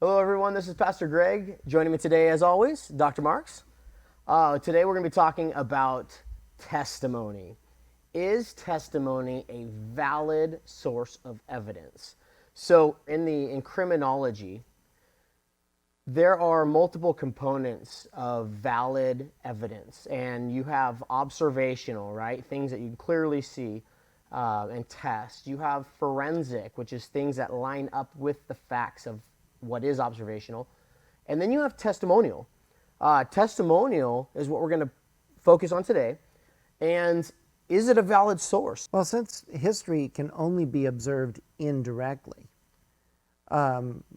Hello, everyone. This is Pastor Greg. Joining me today, as always, Dr. Marks. Today, we're going to be talking about testimony. Is testimony a valid source of evidence? So, in criminology, there are multiple components of valid evidence, and you have observational, right? Things that you can clearly see and test. You have forensic, which is things that line up with the facts of what is observational. And then you have testimonial. Testimonial is what we're going to focus on today. And is it a valid source? Well, since history can only be observed indirectly,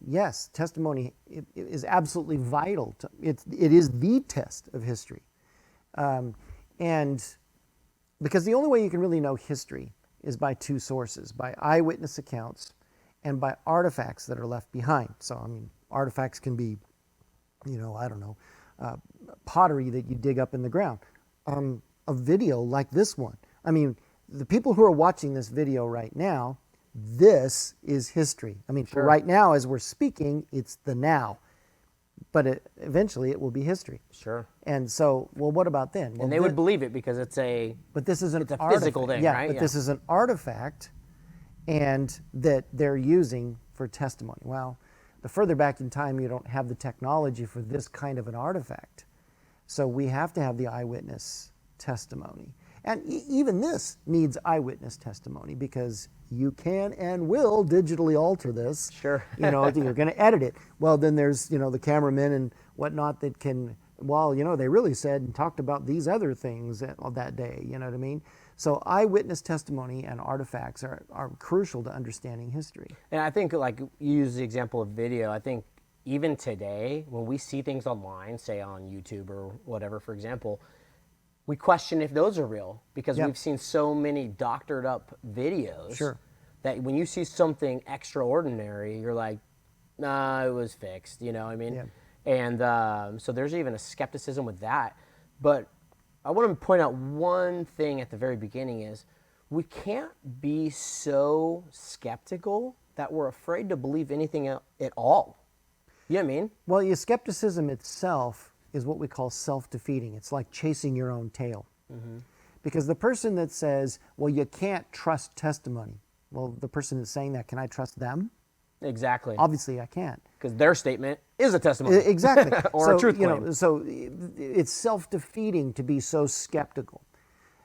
yes, testimony is absolutely vital. It is the test of history. And because the only way you can really know history is by two sources, by eyewitness accounts and by artifacts that are left behind. So, I mean, artifacts can be, pottery that you dig up in the ground. A video like this one. I mean, the people who are watching this video right now, this is history. I mean, Sure. right now as we're speaking, it's the now. But eventually it will be history. Sure. And so, well, what about then? Well, And they would believe it because it's a but this is an it's a artifact. physical thing, yeah, right? But Yeah. this is an artifact, and that they're using for testimony. Well, the further back in time, you don't have the technology for this kind of an artifact. So we have to have the eyewitness testimony. And even this needs eyewitness testimony because you can and will digitally alter this. Sure. You're going to edit it. Well, then there's, the cameramen and whatnot that can, they really said and talked about these other things that day, you know what I mean? So eyewitness testimony and artifacts are crucial to understanding history. And I think, like, you use the example of video. I think even today, when we see things online, say on YouTube or whatever, for example, we question if those are real because Yep. we've seen so many doctored up videos Sure. that when you see something extraordinary, you're like, nah, it was fixed, you know what I mean? Yeah. And so there's even a skepticism with that. But I want to point out one thing at the very beginning is we can't be so skeptical that we're afraid to believe anything at all. You know what I mean? Well, your skepticism itself is what we call self-defeating. It's like chasing your own tail. Because the person that says, well, you can't trust testimony, well, the person that's saying that, can I trust them? Exactly. Obviously, I can't. Because their statement is a testimony. Exactly. Or so, a truth claim. So it's self-defeating to be so skeptical.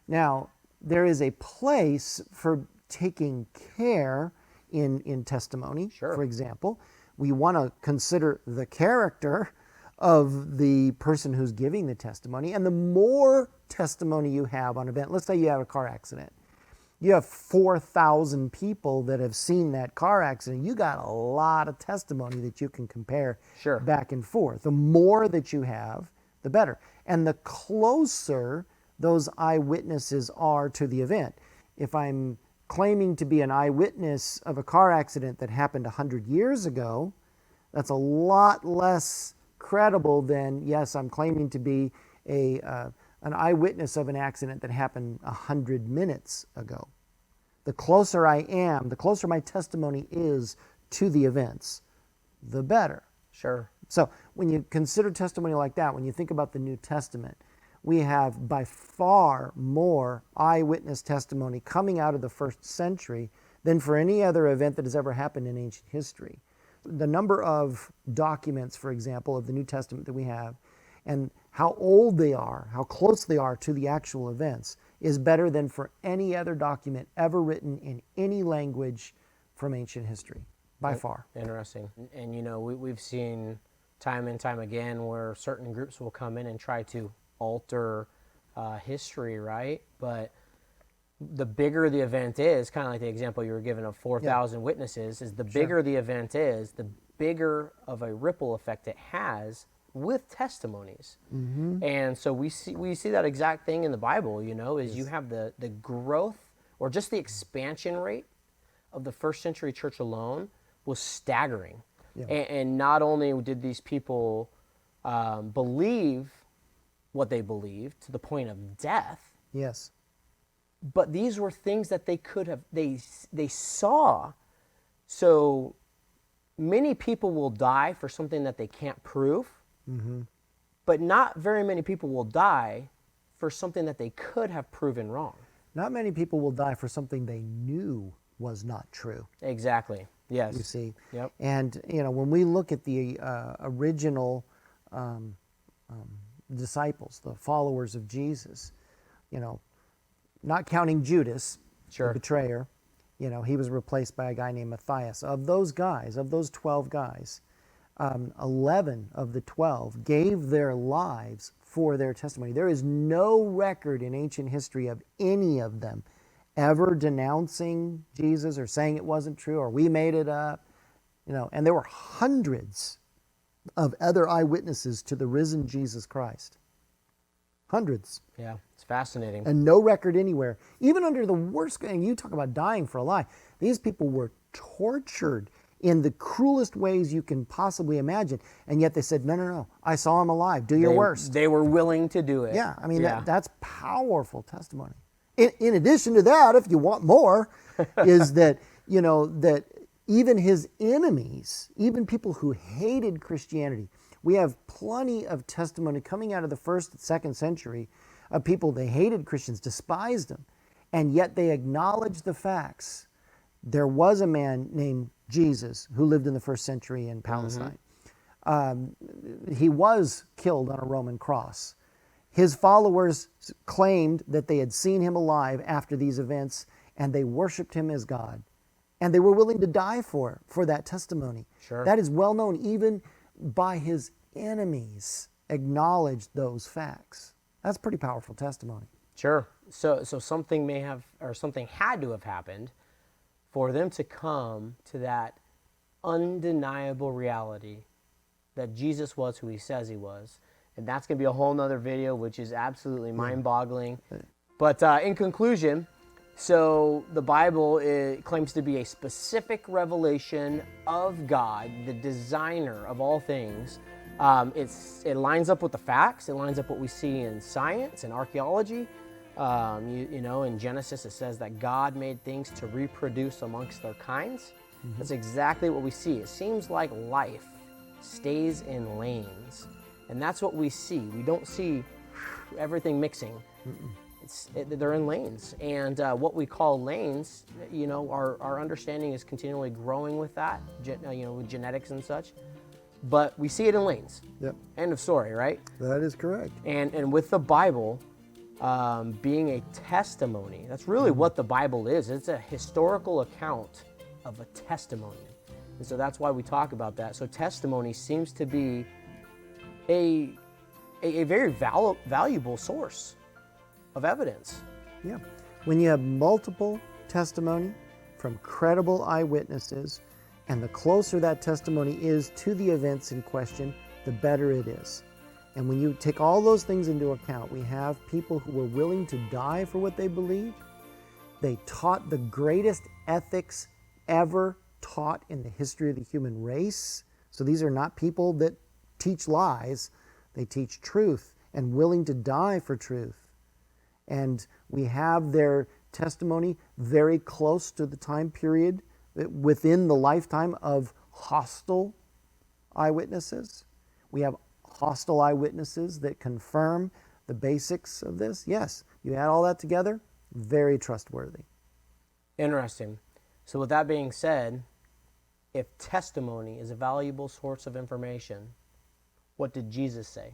Now, there is a place for taking care in testimony. Sure. For example, we want to consider the character of the person who's giving the testimony. And the more testimony you have on an event, let's say you have a car accident. You have 4,000 people that have seen that car accident. You got a lot of testimony that you can compare Sure. back and forth. The more that you have, the better. And the closer those eyewitnesses are to the event. If I'm claiming to be an eyewitness of a car accident that happened 100 years ago, that's a lot less credible than, yes, I'm claiming to be an eyewitness of an accident that happened 100 minutes ago. The closer I am, the closer my testimony is to the events, the better. Sure. So when you consider testimony like that, when you think about the New Testament, we have by far more eyewitness testimony coming out of the first century than for any other event that has ever happened in ancient history. The number of documents, for example, of the New Testament that we have, and how old they are, how close they are to the actual events, is better than for any other document ever written in any language from ancient history, by far. Interesting. And we've seen time and time again where certain groups will come in and try to alter history, right? But the bigger the event is, kind of like the example you were given of 4,000 witnesses, is the bigger the event is, the bigger of a ripple effect it has with testimonies. And so we see that exact thing in the Bible, is you have the growth or just the expansion rate of the first century church alone was staggering. Yeah. And not only did these people believe what they believed to the point of death, Yes. but these were things that they could have they saw. So many people will die for something that they can't prove, but not very many people will die for something that they could have proven wrong. Not many people will die for something they knew was not true. Exactly. Yes. You see. Yep. And when we look at the original disciples, the followers of Jesus, not counting Judas, Sure. the betrayer, he was replaced by a guy named Matthias. Of those guys, of those 12 guys, 11 of the 12 gave their lives for their testimony. There is no record in ancient history of any of them ever denouncing Jesus or saying it wasn't true or we made it up. And there were hundreds of other eyewitnesses to the risen Jesus Christ. Hundreds. Yeah, it's fascinating. And no record anywhere. Even under the worst, and you talk about dying for a lie, these people were tortured in the cruelest ways you can possibly imagine. And yet they said, no, I saw him alive. Do your worst. They were willing to do it. Yeah, I mean, that's powerful testimony. In addition to that, if you want more, is that, that even his enemies, even people who hated Christianity, we have plenty of testimony coming out of the 1st and 2nd century of people, they hated Christians, despised them, and yet they acknowledged the facts. There was a man named Jesus who lived in the 1st century in Palestine. He was killed on a Roman cross. His followers claimed that they had seen him alive after these events, and they worshiped him as God. And they were willing to die for that testimony. Sure. That is well known. Even by his enemies acknowledged those facts. That's pretty powerful testimony. Sure. So something may have, or something had to have happened for them to come to that undeniable reality that Jesus was who he says he was. And that's going to be a whole nother video, which is absolutely mind-boggling. But in conclusion, so the Bible claims to be a specific revelation of God, the designer of all things. It lines up with the facts. It lines up what we see in science and archaeology. In Genesis it says that God made things to reproduce amongst their kinds. That's exactly what we see. It seems like life stays in lanes. And that's what we see. We don't see everything mixing. They're in lanes. And what we call lanes, our understanding is continually growing with that, with genetics and such. But we see it in lanes. Yep. End of story, right? That is correct. And with the Bible being a testimony, that's really what the Bible is. It's a historical account of a testimony. And so that's why we talk about that. So testimony seems to be a very valuable source of evidence. Yeah. When you have multiple testimony from credible eyewitnesses, and the closer that testimony is to the events in question, the better it is. And when you take all those things into account, we have people who were willing to die for what they believed. They taught the greatest ethics ever taught in the history of the human race. So these are not people that teach lies. They teach truth and willing to die for truth. And we have their testimony very close to the time period within the lifetime of hostile eyewitnesses. We have hostile eyewitnesses that confirm the basics of this. Yes, you add all that together, very trustworthy. Interesting. So with that being said, if testimony is a valuable source of information, what did Jesus say?